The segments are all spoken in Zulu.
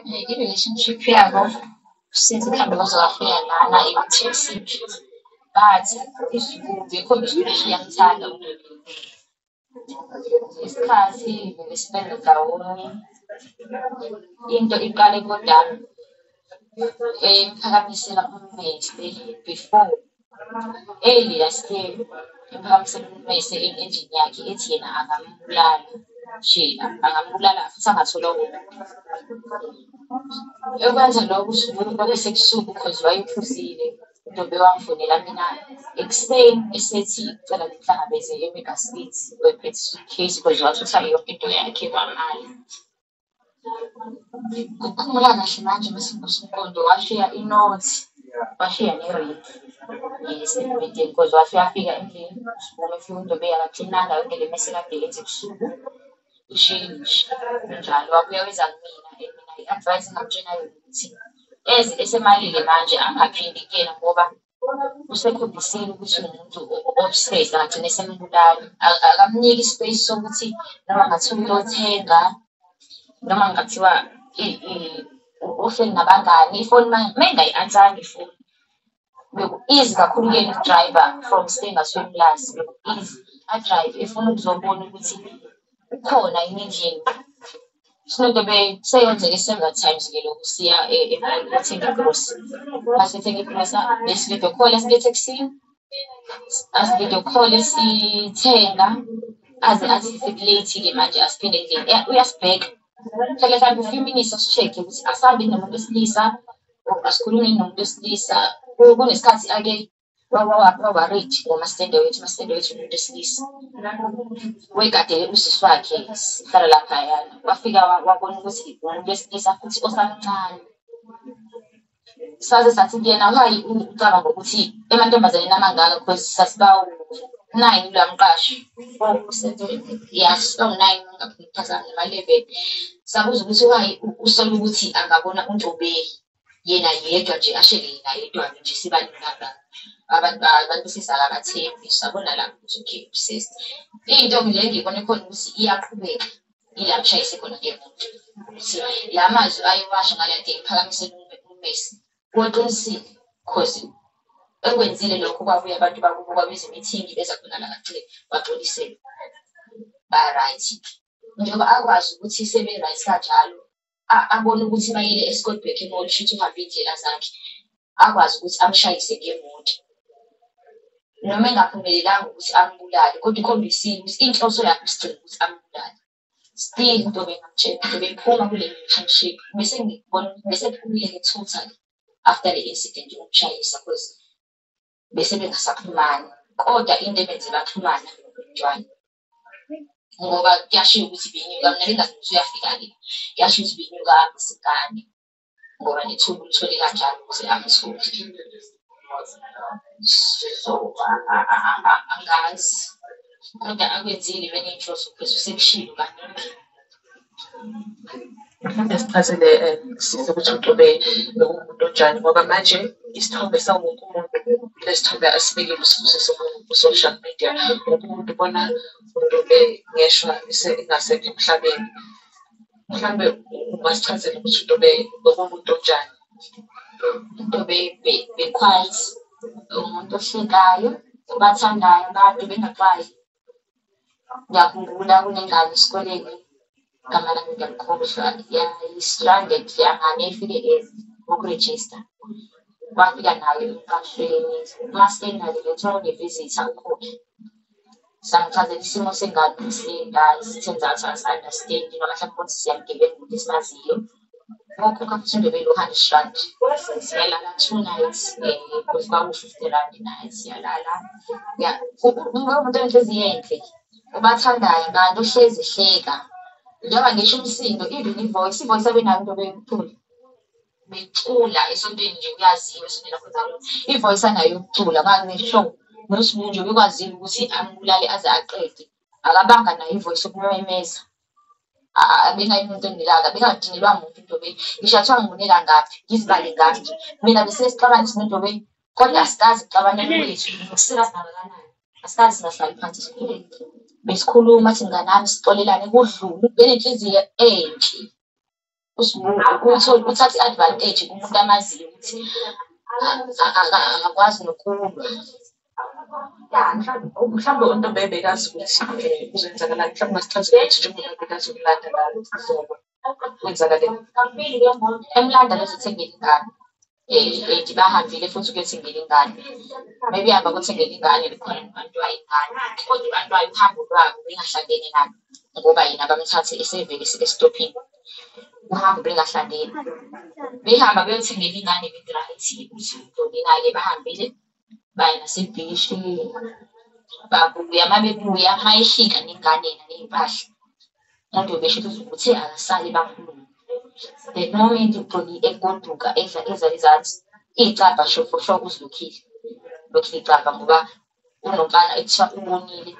I-relationship yabo since ikhambe kwaze kwafika lana toxic, but bikho nje ukuthi iyamthanda isikhathi bebesibenza ndawonye. Into iqale kodwa emphakamisela uMessi before early last year, emphakamisela uMessi endlini yakhe ethi yena angambulala nje, angambulala futhi angathola kubo. Ekwenza lokho uSibuni kwabe sekusuka because wayephuzile. Ntombi wangifonela mina ekuseni esethi ucela ngihlangabeze e-Mega City wephethe suitcase because wathutha yonke into yakhe wamala. Ukukhumbula kahle manje mase umqondo washiya inothi, washiya ne-ring esitatimendeni because wafika endlini uSibuni efika uNdlovu akaklinanga yonke le mese kade yenza ebusuku ishiyile nje njalo. Wabuya weza kumina and mina i-advice engamtshela yona ukuthi eze esemalile manje angaphindi kuyena ngoba usekhombisile ukuthi umuntu obsessed angagcina esembulala. Akamniki ispace sokuthi noma ngathiwa uyothenga noma ngathiwa uhleli nabangani ifoni mengayi-answanga ifoni beku-easy kakhulu kuyena ukudriver from Stengaswemlazi, beku-easy adrive efuna ukuzobona ukuthi ukhona yini endlini. Sinto beseyenzeka several times ke lokhu siya ukuthenga igrocery. Masithenga igrocery besividiyo call asilethe ekuseni, asividiyo call sithenga aze athi sekulate-ke manje asiphinde endlini. Uyasibheka hlale hlambe a few minutes asi-check-e ukuthi asahambi nomuntu wesilisa or asikhulumi nomuntu wesilisa. Kunesikhathi ake wawa-rate ngomastende wethu, umastende wethu umuntu wesilisa wayekade usisi wakhe sihlala laphayana. Wafika wabona ukuthi umuntu wesilisa futhi osamncane. Saze sathi kuyena why ucabanga ukuthi emantombazaneni amangaka because sasiba 9 kula mqashi yes 9 ngaphakathi nama-11. Sabuza ukuthi why usola ukuthi angabona uNdlovu yena yedwa nje ashele yena yedwa nje sibalingana abantu besizala abathembi. Sabona lapho ukuthi okay obsessed. Into nje engiyibone khona ukuthi iyaqhubeka ila mshayise khona ngemoto ukuthi la mazwi ayewasho ngale nto ephakamisela uMessi weqinisile because ekwenzile lokho kwabuye abantu bakubo kwabiza i-meeting beza khona la kagcine baxolisele ba-right. Njengoba akwazi ukuthi sebe-right kanjalo abone ukuthi bayile eScottsburg emall shuthi uhambe iy'ndlela zakhe akwazi ukuthi amshayise ngemoto noma engaphumelelanga ukuthi ambulale kodwa ikhombisile ukuthi inhloso yakhe usigcina ukuthi ambulale. Still Ntombi engamtshela Ntombi ephuma kule relationship bese ngibona bese ephumile-ke totally after the incident yokumshayisa because bese bengasaxhumani kodwa into ebenze baxhumana nomntwana ngoba kuyashiwo ukuthi benyuka. Mina bengazi ukuthi uyafika-ke kuyashiwo ukuthi benyuka amasingane ngoba nethuba ulithole kanjalo ukuze amthole. So angazi kodwa akwenzile beney'nhloso because usekushilo kaningi. Mhlawumbe sichazele sise ukuthi uNdlovu bekuwumuntu onjani ngoba manje isithombe sawo wonke umuntu lesithombe asibekile ku-social media. Wonke umuntu ubona uNdlovu ngeshwa engasekho emhlabeni. Mhlawumbe ungasichazela ukuthi uNdlovu bekuwumuntu onjani. Ntombi be-quiet, umuntu ohlekayo, obathandayo abantu bengaxwayi. Ngiyakhumbula kunengane esikoleni igama lami ngiyalikhohlwa yayi-stranded yangane efike ukurejista. Wafika nayo emqashweni umasitena-ke bethola une-visitor ukhokhe. Samchazela isimo sengane sithe nzathi asi-understand noma mhlawumbe ukuthi siyamgibela umuntu esimaziyo. Wakhokha futhi uNdlovu lo-R100 siyalala 2 nights because kwaku-R50 night siyalala. Umuntu onenhliziyo enhle obathandayo abantu ohlezi ehleka njengoba ngisho umsindo even ivoice abenayo Ntombi yokucula becula esontweni nje kuyaziwa esontweni lakho zalo ivoice anayo yokucula ngangisho noSibuni nje bekwazile ukuthi ambulale aze aqede akabanga nayo ivoice yokumemeza. Abenayo umuntu onilaka bengadingelwa muntu Ntombi ngisho athiwa ngibonela ngaphi ngizibale ngaphi nje mina bese sixabanisa noNdlovu kodwa asikazi kuxabanela kwethu ngokusika singakanani asikazi singahlali phansi sikhuleke besikhulumathi mnganami sixolelane kudlule benenhliziyo enhle. uthatha i-advantage kumuntu amaziyo ukuthi akakwazi nokulwa. Mhlawumbe uNtombi ebekazi ukuthi kuzoyenzakalani, mhlawumbe ngasichaze ukuthi njengoba bekazi ukulanda Zobo kwenzakaleni. Emlanda bese thengela ingane bahambile futhi ukuyothengela ingane, maybe hamba kuthengela ingane likhona nabantu ayingane kodwa abantu ayo uhambo lwabo bengahlangene nabo ngoba yena bamthathe esevele estophini uhambo bengahlangene behamba beyothengela ingane bedrive ukuthi udolina-ke bahambile baya nasebhishi babuya mabebuya mayeshika nengane ney'mpahla umuntu besho ukuthi uthe akasale bakhulume. The moment uDoli egoduka eza izansi icabha shofo uzilukhile lokhu icabha ngoba unomfana ekuthiwa ubonile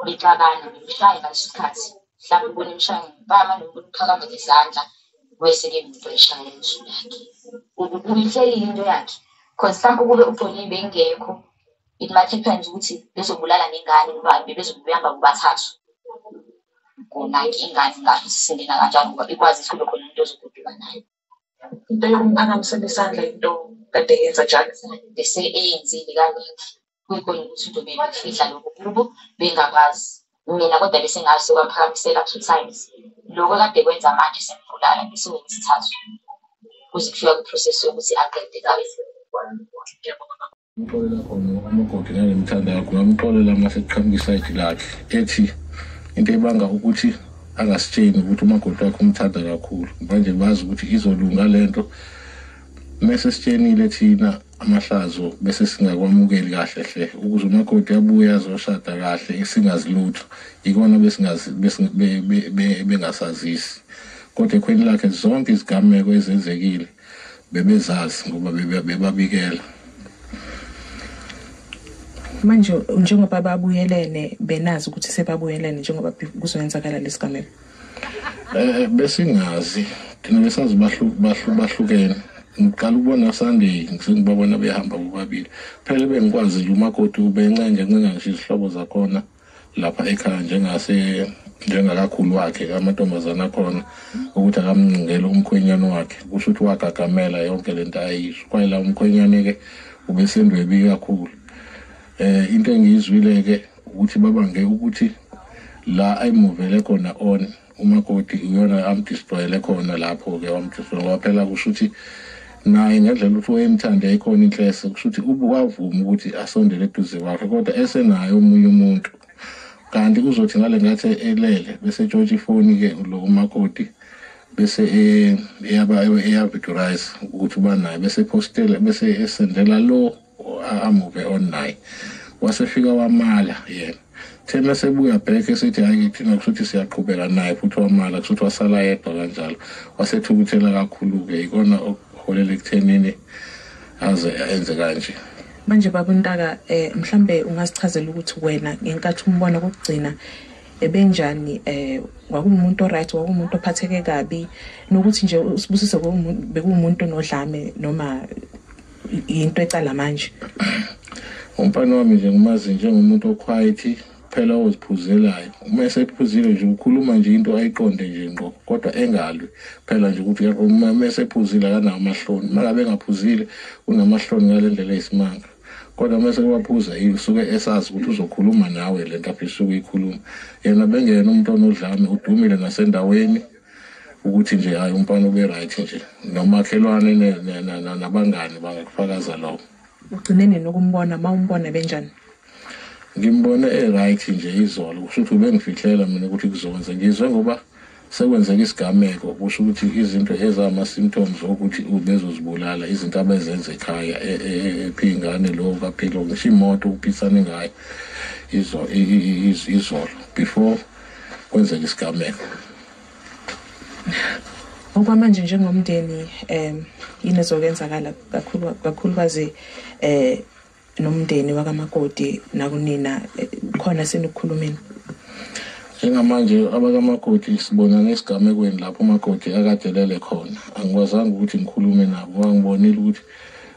bexabana bemshaya ngaleso sikhathi mhlawumbe ubone emshaya ngempama nomuntu uphakama ngezandla wese-ke ngishaya endlini yakhe uyihlelile into yakhe because mhlawumbe ukube uDoli bengekho it might happen ukuthi bezobulala nengane ngoba bezobuyamba kubathathu kunake ingane ngasindena kanjani ngoba ikwazi ukuthi kube khona umuntu ozogoduka nayo. Into yokumphakamisela isandla into kade yenza njalo bese eyenzile kaningi kuyikhona ukuthi uNtombi befihla lokho kubo bengakwazi mina kodwa bese ngazi kwamphakamisela 2 times lokho kade kwenza manje semfulala bese wesithathu kuze kufika ku-process yokuthi aqede kahle. Ngixolela khona umakoti nangimthanda kakhulu ngamxolela mase kuqhamukisa ithi lakhe ethi into ebanga ukuthi angasitsheni ukuthi umakoti wakhe umthanda kakhulu manje bazi ukuthi izolunga lento mase sitshenile thina amahlazo bese singakwamukeli kahle hle ukuze umakoti abuye azoshada kahle singazilutho ikona bengasazisi kodwa ekhweni lakhe zonke izigameko ezenzekile bebezazi ngoba bebabikela. Manje njengoba babuyelene benazi ukuthi sebabuyelene njengoba kuzoyenzakala lesigameko besingazi thina besazi bahlukene ngiqala ukubona Sunday ngisengibabona behamba bobabili phela bengikwazi nje umakoti ubencenga nje izihlobo zakhona lapha ekhaya njengakakhulu wakhe amantombazana khona ukuthi akamncengele umkhwenyana wakhe kusho ukuthi wagagamela yonke lento ayisho kwayela umkhwenyana ke ubesendwebi kakhulu. Into engiyizwile ke ukuthi babange ukuthi la ayimuvele khona on umakoti uyona amdestroyele khona lapho ke wamdestroy waphela kusho ukuthi naye ngendlela ukuthi wayemthanda ikhona inhlese kusho ukuthi ubuvuma ukuthi asondele eduze kwakhe kodwa esenayo omunye umuntu kanti uzothi ngale ngathi elele bese George ifoni ke lo umakoti bese eyabidurize ukuthi uba naye bese postela bese esendela lo amuve online wasefika wamala yena thena sebuya back esithi hayi thina kusuthi siyaqhubeka naye futhi wamala kusuthi wasala yedwa kanjalo wasethukuthela kakhulu ke ikona okuholela ekuthenini aze enze kanje. Manje baba Ntaka mhlambe ungasichazela ukuthi wena ngenkathi umbona kokugcina ebenjani kwakumuntu oright kwakumuntu ophatheke kabi nokuthi nje usibusise bekumuntu onodlame noma into ecala manje. Umfana wami nje ngumazi njengomuntu oquiet phela oziphuzelayo uma esephuzile nje ukhuluma nje into ayiqonde nje ngqo kodwa engalwi phela nje ukuthi uma esephuzile akanawo amahloni makabe engaphuzile unamahloni ngalendlela eyisimanga kodwa mase kwaphuza isuke esazi ukuthi uzokhuluma nawe lento afisa ukuyikhuluma yena bengena umuntu onodlame udumile nasendaweni ukuthi nje hayi umfana ube right nje nomakhelwane nabangani bangakufakaza lokho. Ugcinene nokumbona mawumbona benjani? Ngimbone right nje izolo kusho ukuthi ubengifihlela mina ukuthi kuzokwenza ngizwe ngoba sekwenzeka isigameko kusho ukuthi izinto ezama symptoms ukuthi ubezozibulala izinto abezenza ekhaya ephingane lo kaphilo ngisho imoto uphisane ngayo izolo before kwenzeka isigameko. Okwamanje njengomndeni yini ezokwenzakala kakhulukazi nomndeni wakamakoti nakunina khona senikhulumeni? Njengamanje abakamakoti sibona ngesigamekweni lapho umakoti akadelele khona angikwazanga ukuthi ngikhulume nabo ngibonile ukuthi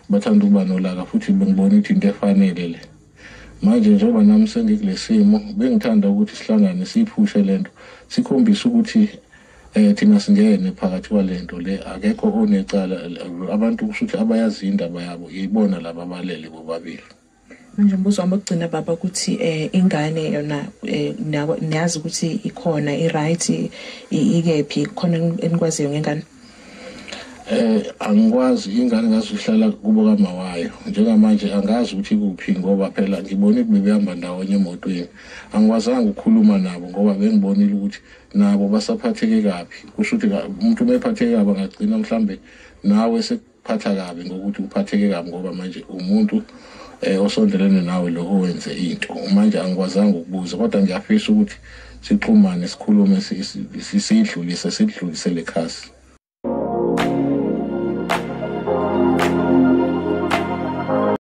bathanda ukuba nolaka futhi bengibona ukuthi into efanele le manje njengoba nami sengikulesimo bengithanda ukuthi sihlangane siphushe lento sikhombisa ukuthi thina singene phakathi kwalento le akekho onecala abantu kushuthi abayazi indaba yabo ibona laba abalele bobabili. Manje umbuzo wami ogcina baba ukuthi ingane yona niyazi ukuthi ikhona i-right ikephi khona enikwaziyo ngengane? Angikwazi ingane ngazihlala kubo kamawayo njengamanje angazi ukuthi kuphi ngoba phela ngibona bebehamba ndawonye emotweni angikwazanga ukukhuluma nabo ngoba bengibonile ukuthi nabo basaphatheke kabi kusho ukuthi umuntu mephatheke kabi angagcina mhlambe nawe sekuphatha kabi ngokuthi uphatheke kabi ngoba manje umuntu osondelene nawe lo owenze into manje angikwazanga ukubuza kodwa ngiyafisa ukuthi sixhumane sikhulume sidlulisele ekhasi.